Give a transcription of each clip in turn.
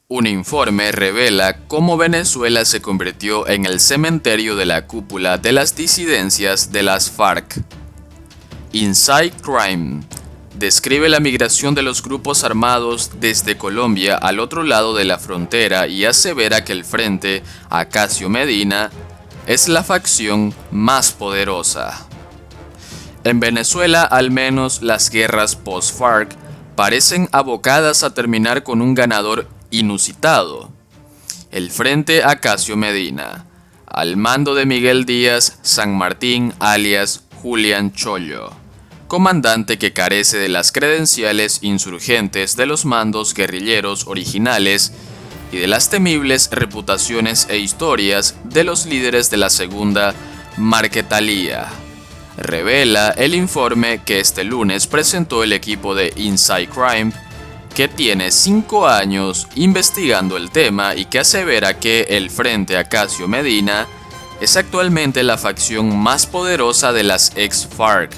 Un informe revela cómo Venezuela se convirtió en el cementerio de la cúpula de las disidencias de las FARC. Inside Crime describe la migración de los grupos armados desde Colombia al otro lado de la frontera y asevera que el Frente Acacio Medina es la facción más poderosa. En Venezuela, al menos, las guerras post-FARC parecen abocadas a terminar con un ganador inusitado: el Frente Acacio Medina, al mando de Miguel Díaz San Martín alias Julián Chollo, comandante que carece de las credenciales insurgentes de los mandos guerrilleros originales y de las temibles reputaciones e historias de los líderes de la segunda Marquetalía. Revela el informe que este lunes presentó el equipo de Inside Crime, que tiene 5 años investigando el tema y que asevera que el Frente Acacio Medina es actualmente la facción más poderosa de las ex-FARC,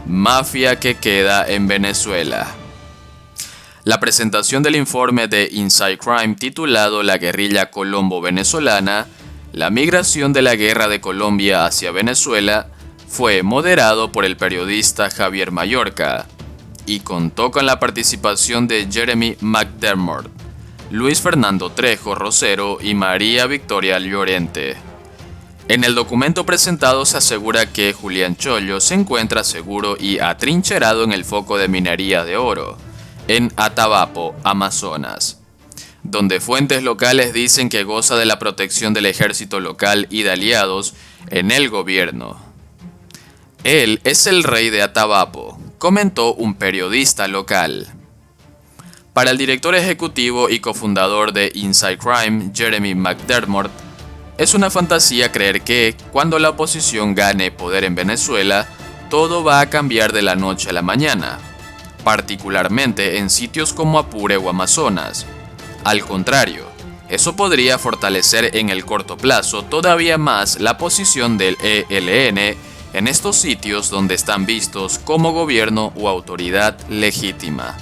mafia que queda en Venezuela. La presentación del informe de Inside Crime titulado La guerrilla colombo-venezolana, la migración de la guerra de Colombia hacia Venezuela, fue moderado por el periodista Javier Mallorca y contó con la participación de Jeremy McDermott, Luis Fernando Trejo Rosero y María Victoria Llorente. En el documento presentado se asegura que Julián Chollo se encuentra seguro y atrincherado en el foco de minería de oro, en Atabapo, Amazonas, donde fuentes locales dicen que goza de la protección del ejército local y de aliados en el gobierno. Él es el rey de Atabapo, comentó un periodista local. Para el director ejecutivo y cofundador de Inside Crime, Jeremy McDermott, es una fantasía creer que, cuando la oposición gane poder en Venezuela, todo va a cambiar de la noche a la mañana, particularmente en sitios como Apure o Amazonas. Al contrario, eso podría fortalecer en el corto plazo todavía más la posición del ELN en estos sitios donde están vistos como gobierno o autoridad legítima.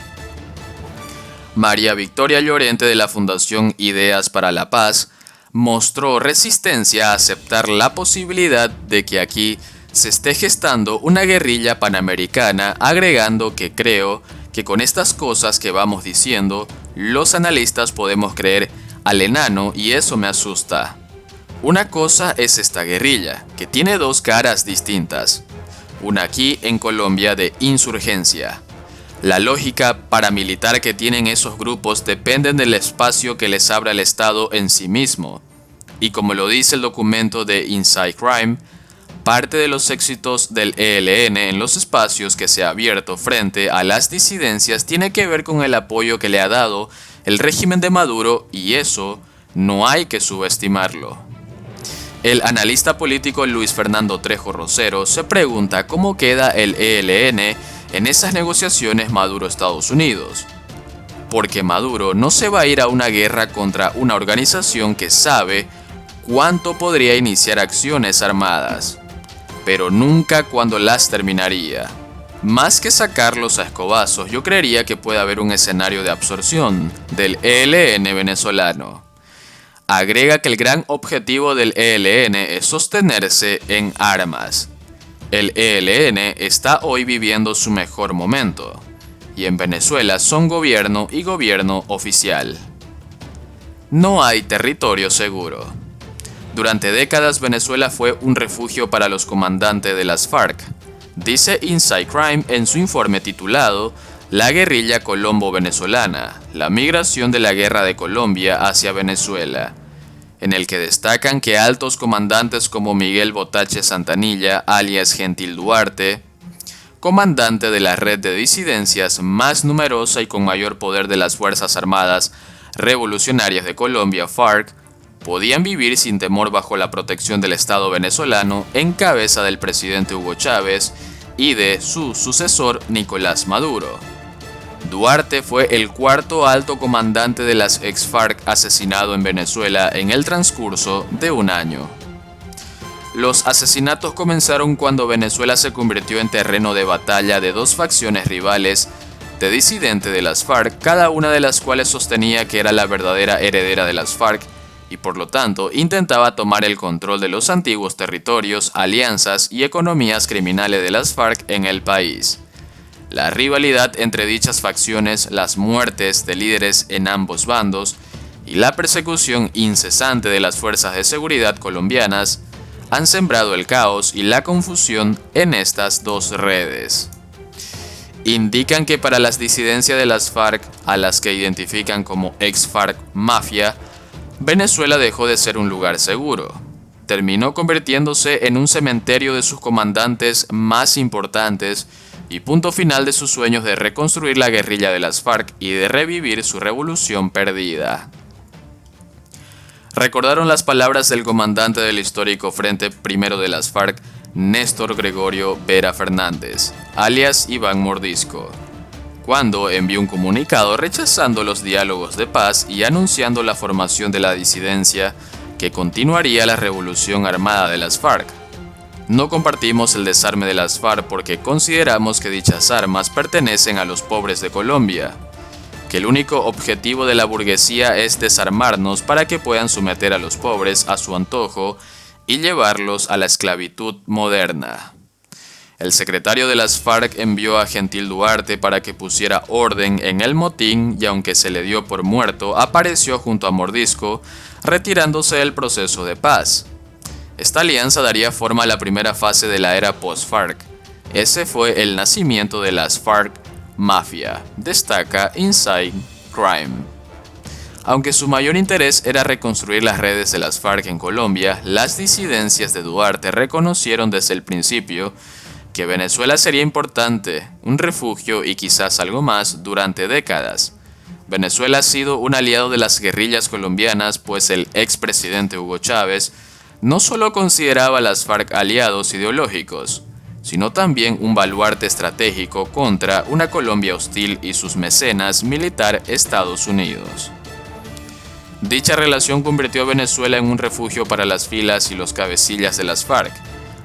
María Victoria Llorente, de la Fundación Ideas para la Paz, mostró resistencia a aceptar la posibilidad de que aquí se esté gestando una guerrilla panamericana, agregando que creo que con estas cosas que vamos diciendo, los analistas podemos creer al enano y eso me asusta. Una cosa es esta guerrilla, que tiene dos caras distintas. Una aquí en Colombia de insurgencia. La lógica paramilitar que tienen esos grupos depende del espacio que les abra el Estado en sí mismo. Y como lo dice el documento de Inside Crime, parte de los éxitos del ELN en los espacios que se ha abierto frente a las disidencias tiene que ver con el apoyo que le ha dado el régimen de Maduro, y eso no hay que subestimarlo. El analista político Luis Fernando Trejo Rosero se pregunta cómo queda el ELN en esas negociaciones Maduro-Estados Unidos. Porque Maduro no se va a ir a una guerra contra una organización que sabe cuánto podría iniciar acciones armadas, pero nunca cuándo las terminaría. Más que sacarlos a escobazos, yo creería que puede haber un escenario de absorción del ELN venezolano. Agrega que el gran objetivo del ELN es sostenerse en armas. El ELN está hoy viviendo su mejor momento, y en Venezuela son gobierno y gobierno oficial. No hay territorio seguro. Durante décadas Venezuela fue un refugio para los comandantes de las FARC, dice Inside Crime en su informe titulado La guerrilla colombo-venezolana, la migración de la guerra de Colombia hacia Venezuela, en el que destacan que altos comandantes como Miguel Botache Santanilla, alias Gentil Duarte, comandante de la red de disidencias más numerosa y con mayor poder de las Fuerzas Armadas Revolucionarias de Colombia, FARC, podían vivir sin temor bajo la protección del Estado venezolano en cabeza del presidente Hugo Chávez y de su sucesor Nicolás Maduro. Duarte fue el cuarto alto comandante de las ex-FARC asesinado en Venezuela en el transcurso de un año. Los asesinatos comenzaron cuando Venezuela se convirtió en terreno de batalla de dos facciones rivales de disidente de las FARC, cada una de las cuales sostenía que era la verdadera heredera de las FARC y por lo tanto intentaba tomar el control de los antiguos territorios, alianzas y economías criminales de las FARC en el país. La rivalidad entre dichas facciones, las muertes de líderes en ambos bandos y la persecución incesante de las fuerzas de seguridad colombianas han sembrado el caos y la confusión en estas dos redes. Indican que para las disidencias de las FARC, a las que identifican como ex-FARC mafia, Venezuela dejó de ser un lugar seguro. Terminó convirtiéndose en un cementerio de sus comandantes más importantes y punto final de sus sueños de reconstruir la guerrilla de las FARC y de revivir su revolución perdida. Recordaron las palabras del comandante del histórico Frente Primero de las FARC, Néstor Gregorio Vera Fernández, alias Iván Mordisco, cuando envió un comunicado rechazando los diálogos de paz y anunciando la formación de la disidencia que continuaría la revolución armada de las FARC. No compartimos el desarme de las FARC porque consideramos que dichas armas pertenecen a los pobres de Colombia, que el único objetivo de la burguesía es desarmarnos para que puedan someter a los pobres a su antojo y llevarlos a la esclavitud moderna. El secretario de las FARC envió a Gentil Duarte para que pusiera orden en el motín y aunque se le dio por muerto, apareció junto a Mordisco, retirándose del proceso de paz. Esta alianza daría forma a la primera fase de la era post-FARC. Ese fue el nacimiento de las FARC Mafia, destaca Inside Crime. Aunque su mayor interés era reconstruir las redes de las FARC en Colombia, las disidencias de Duarte reconocieron desde el principio que Venezuela sería importante, un refugio y quizás algo más durante décadas. Venezuela ha sido un aliado de las guerrillas colombianas, pues el expresidente Hugo Chávez no solo consideraba a las FARC aliados ideológicos, sino también un baluarte estratégico contra una Colombia hostil y sus mecenas militar Estados Unidos. Dicha relación convirtió a Venezuela en un refugio para las filas y los cabecillas de las FARC,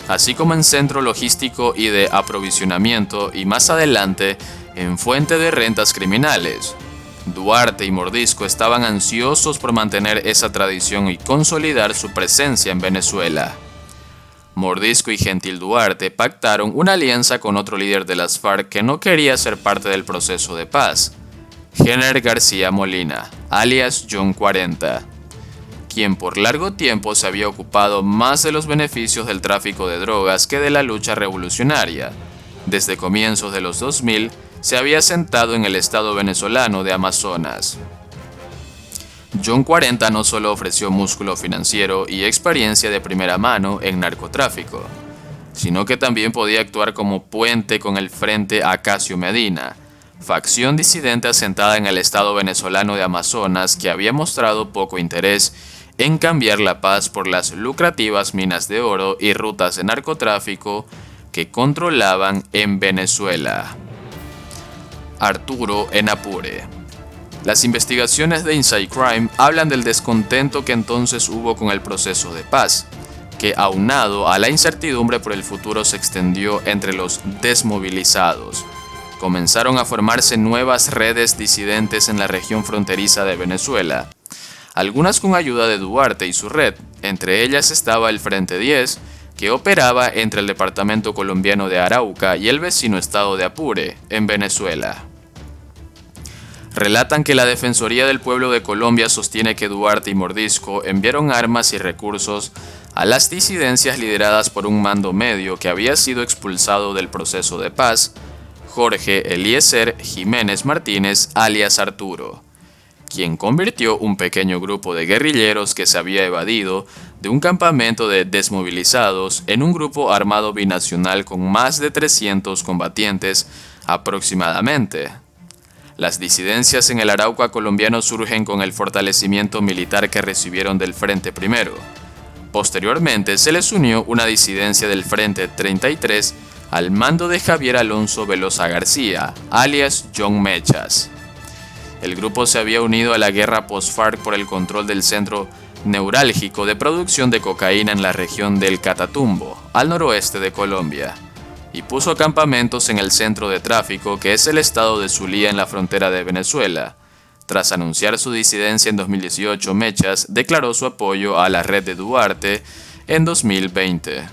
así como en centro logístico y de aprovisionamiento y más adelante en fuente de rentas criminales. Duarte y Mordisco estaban ansiosos por mantener esa tradición y consolidar su presencia en Venezuela. Mordisco y Gentil Duarte pactaron una alianza con otro líder de las FARC que no quería ser parte del proceso de paz, Jenner García Molina, alias John 40, quien por largo tiempo se había ocupado más de los beneficios del tráfico de drogas que de la lucha revolucionaria. Desde comienzos de los 2000 se había sentado en el estado venezolano de Amazonas. John 40 no solo ofreció músculo financiero y experiencia de primera mano en narcotráfico, sino que también podía actuar como puente con el Frente Acacio Medina, facción disidente asentada en el estado venezolano de Amazonas que había mostrado poco interés en cambiar la paz por las lucrativas minas de oro y rutas de narcotráfico que controlaban en Venezuela. Arturo en Apure. Las investigaciones de Inside Crime hablan del descontento que entonces hubo con el proceso de paz, que aunado a la incertidumbre por el futuro se extendió entre los desmovilizados. Comenzaron a formarse nuevas redes disidentes en la región fronteriza de Venezuela, algunas con ayuda de Duarte y su red. Entre ellas estaba el Frente 10, que operaba entre el departamento colombiano de Arauca y el vecino estado de Apure, en Venezuela. Relatan que la Defensoría del Pueblo de Colombia sostiene que Duarte y Mordisco enviaron armas y recursos a las disidencias lideradas por un mando medio que había sido expulsado del proceso de paz, Jorge Eliezer Jiménez Martínez, alias Arturo, quien convirtió un pequeño grupo de guerrilleros que se había evadido de un campamento de desmovilizados en un grupo armado binacional con más de 300 combatientes aproximadamente. Las disidencias en el Arauca colombiano surgen con el fortalecimiento militar que recibieron del Frente Primero. Posteriormente se les unió una disidencia del Frente 33 al mando de Javier Alonso Velosa García, alias John Mechas. El grupo se había unido a la guerra post-FARC por el control del centro neurálgico de producción de cocaína en la región del Catatumbo, al noroeste de Colombia, y puso campamentos en el centro de tráfico que es el estado de Zulia en la frontera de Venezuela. Tras anunciar su disidencia en 2018, Mechas declaró su apoyo a la red de Duarte en 2020.